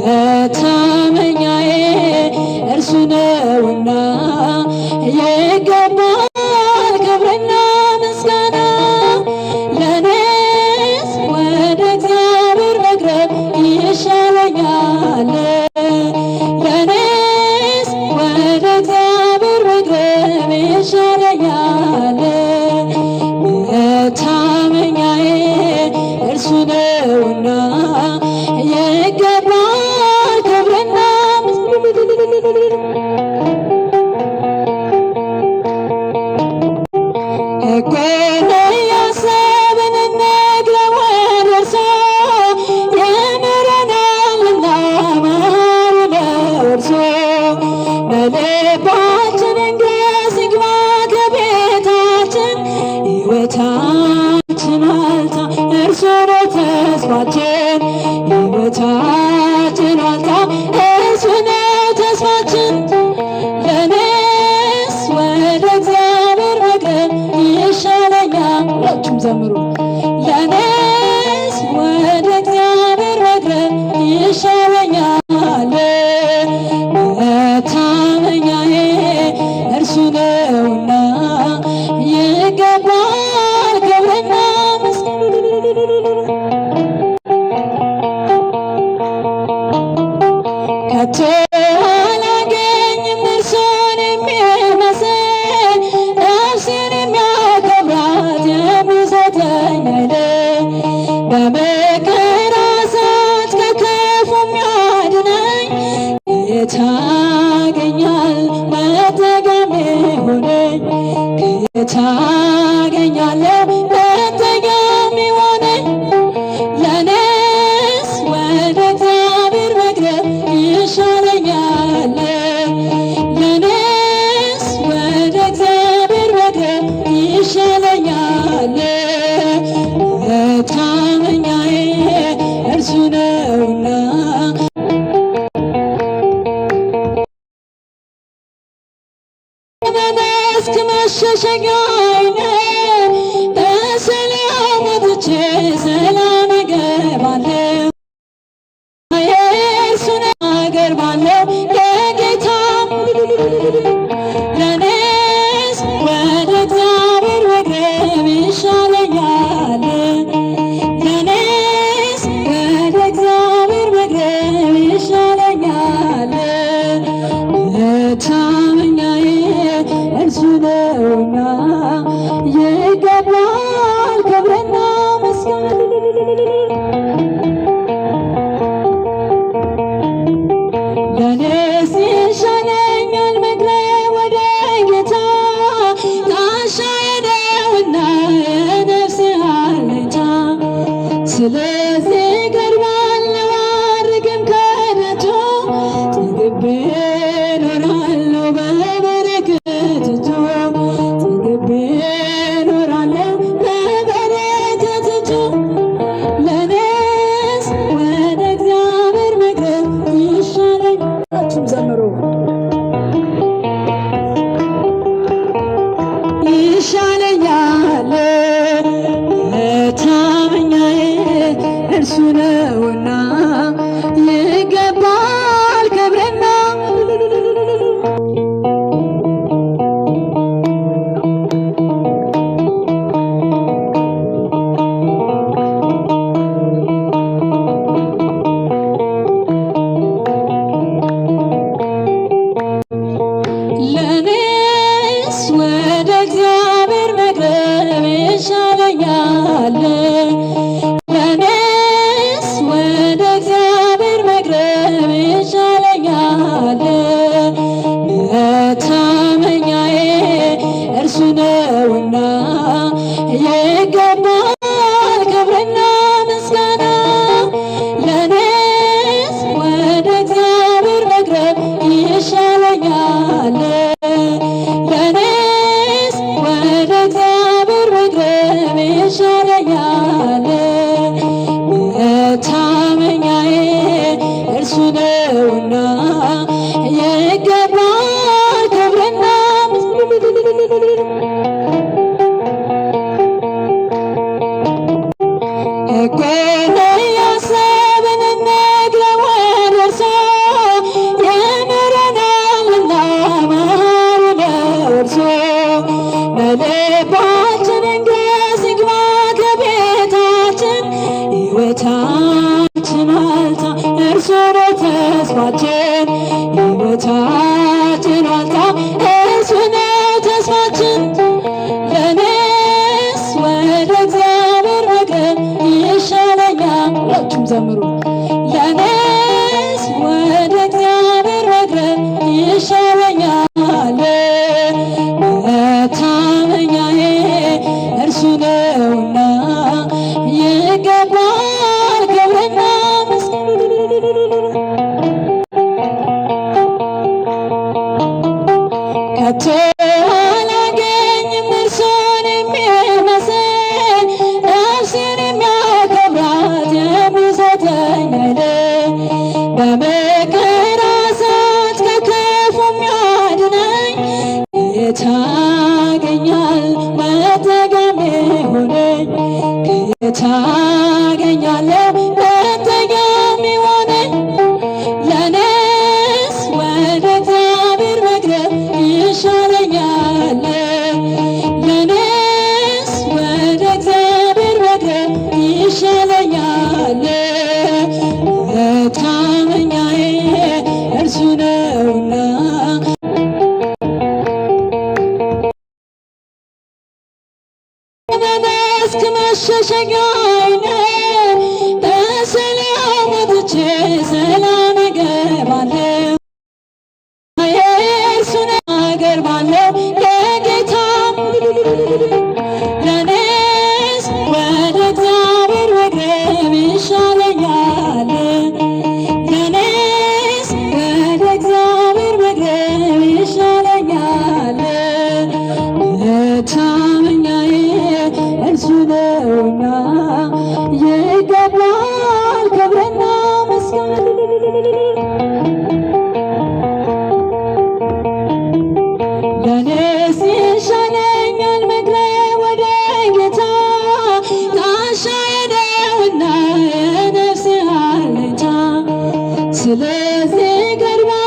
መታመኛዬ እርሱ ነውና ይገባል ክብርና ምስጋና። ለኔስ ወደ እግዚአብሔር መቅረብ ይሻለኛል። ለኔስ ወደ እግዚአብሔር መቅረብ ይሻለኛል። መታመኛዬ እርሱ ነውና ይገባል ክብርና ሕጉን እያሰብን እንግረም ወደ እርሱ ይምረናልና ማሩ ለእርሱ። በልባችን እንግስ ይግባ ከቤታችን ሕይወታችን አልታ እርሱ ነው ተስፋችን። ሕይወታችን አልታ እርሱ ነው ተስፋችን። ለኔስ ወደ እግዚአብሔር መቅረብ ይሻለኛል። ሁላችሁም ዘምሩ። ለኔስ ወደ እግዚአብሔር መቅረብ ይሻለኛል። መታመኛዬ እርሱ ነውና ይገባል ክብርና ከቶ አላገኝም እርሱን የሚመስል ነፍሴን የሚያከብራት የሚሰጠኝ ኃይል። በመከራ ሰዓት ከክፉ የሚያድነኝ ከየት አገኛል መጠጊያ የሚሆነኝ? ከየት አገኛለሁ መጠጊያ የሚሆነኝ? ለኔስ ወደ እግዚአብሔር መቅረብ ይሻለኛል። ለኔስ ወደ እግዚአብሔር መቅረብ ይሻለኛል። መታመኛዬ እርሱ ነውና እስከ መሸሸጊያዬ በሰላም ወጥቼ ሰላም እገባለሁ። የእርሱን አገር ባለው የጌታ ለኔስ ወደ እግዚአብሔር መቅረብ ይሻለኛል። ለኔስ ወደ እግዚአብሔር መቅረብ ይሻለኛል። መታመኛዬ እርሱ ነውና ይገባል ክብርና ምስጋና። ለኔስ ይሻለኛል መቅረብ ወደ ጌታ ጋሻዬ ነውና የነፍሴ አለኝታ። ስለዚህ እቀርባለሁ አልርቅም ከደጁ ተግቤ እኖራለሁ በበረከት እጁ። ተግቤ እኖራለሁ በበረከት እጁ። ለኔስ ወደ እግዚአብሔር መቅረብ ይሻለኛል። ዘምሩ። ይሻለኛል መታመኛዬ እርሱ ነውና ይገባል ክብርና ለኔስ ወደ እግዚአብሔር መቅረብ ይሻለኛል። ለኔስ ወደ እግዚአብሔር መቅረብ ይሻለኛል። መታመኛዬ እርሱ ነውና ይገባል ክብርና ምስጋና። ለኔስ ወደ እግዚአብሔር መቅረብ ይሻለኛል። ለኔስ ወደ እግዚአብሔር መቅረብ ይሻለኛል። መታመኛዬ እርሱ ነውና ይገባል ክብርና ሕጉን እያሰብን እንግረም ወደ እርሱ ተስፋችን ሕይወታችን ዋልታ እርሱ ነው ተስፋችን። ለእኔስ ወደ እግዚአብሔር መቅረብ ይሻለኛል። ሁላችሁም ዘምሩ። ለእኔስ ወደ እግዚአብሔር መቅረብ ይሻለኛል። መታመኛዬ እርሱ ነውና ይገባል ክብርና ከቶ አላገኝም እርሱን የሚመስል ነፍሴን የሚያከብራት የሚሰጠኝ ኃይል በመከራ ሰዓት ከክፉ የሚያድነኝ የታገኛል መጠጊያ ሆነኝ የታገኛለሁ መጠጊያ ሆነኝ። ለእኔስ ወደ እግዚአብሔር መቅረብ ይሻለኛል። ለእኔስ ወደ እግዚአብሔር መቅረብ ይሻለኛል። መታመኛዬ እርሱ ነውና እስከ መሸሸጊያዬ በሰላም ወጥቼ ሰላም እገባለሁ። የእርሱን አገር ባለው የጌታ ለእኔስ ወደ እግዚአብሔር መቅረብ ይሻለኛል። ለእኔስ ወደ እግዚአብሔር መቅረብ ይሻለኛል። መታመኛዬ እርሱ ነውና ይገባል ክብርና ምስጋና። ለእኔስ ይሻለኛል መቅረብ ወደ ጌታ ጋሻዬ ነውና የነፍሴ አለኝታ። ስለዚህ ቀርባለሁ